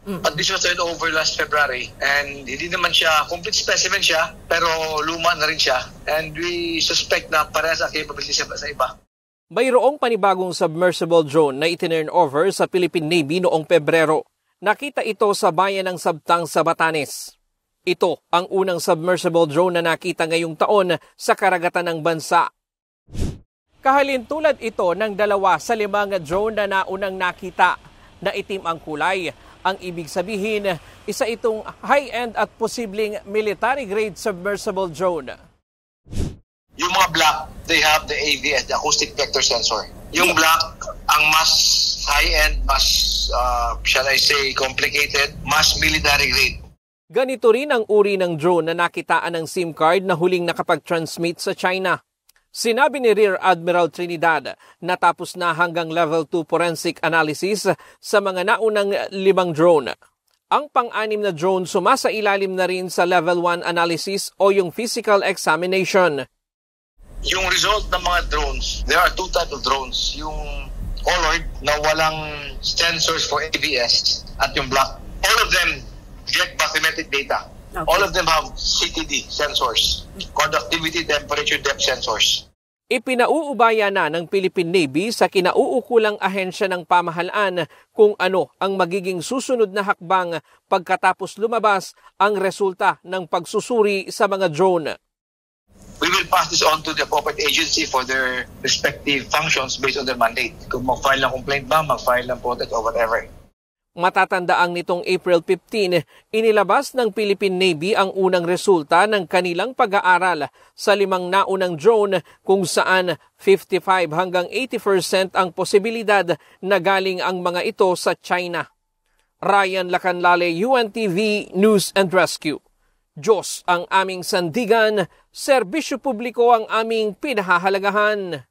But this was turned over last February and hindi naman siya, complete specimen siya, pero luma na rin siya. And we suspect na parehas ang capability sa iba. Mayroong panibagong submersible drone na itinurn over sa Philippine Navy noong Pebrero. Nakita ito sa bayan ng Sabtang sa Batanes. Ito ang unang submersible drone na nakita ngayong taon sa karagatan ng bansa. Kahalintulad ito ng 2 sa 5 drone na naunang nakita na itim ang kulay. Ang ibig sabihin, isa itong high-end at posibleng military-grade submersible drone. Yung mga black, they have the AVS, the acoustic vector sensor. Yung black, ang mas high-end, mas, shall I say, complicated, mas military-grade. Ganito rin ang uri ng drone na nakitaan ng SIM card na huling nakapag-transmit sa China. Sinabi ni Rear Admiral Trinidad na tapos na hanggang level 2 forensic analysis sa mga naunang 5 drone. Ang pang-6 na drone sumasailalim na rin sa level 1 analysis o yung physical examination. Yung result ng mga drones, there are 2 types of drones. Yung colored na walang sensors for ABS at yung black. All of them get bathymetric data. Okay. All of them have CTD sensors, conductivity, temperature, depth sensors. Ipinauubaya na ng Philippine Navy sa kinauukulang ahensya ng pamahalaan kung ano ang magiging susunod na hakbang pagkatapos lumabas ang resulta ng pagsusuri sa mga drone. We will pass this on to the appropriate agency for their respective functions based on their mandate. Kung mag-file ng complaint ba, mag-file ng protest or whatever. Matatandaang nitong April 15, inilabas ng Philippine Navy ang unang resulta ng kanilang pag-aaral sa 5 naunang drone kung saan 55 hanggang 80% ang posibilidad na galing ang mga ito sa China. Ryan Lacanlale, UNTV News and Rescue. Diyos ang aming sandigan, serbisyo publiko ang aming pinahahalagahan.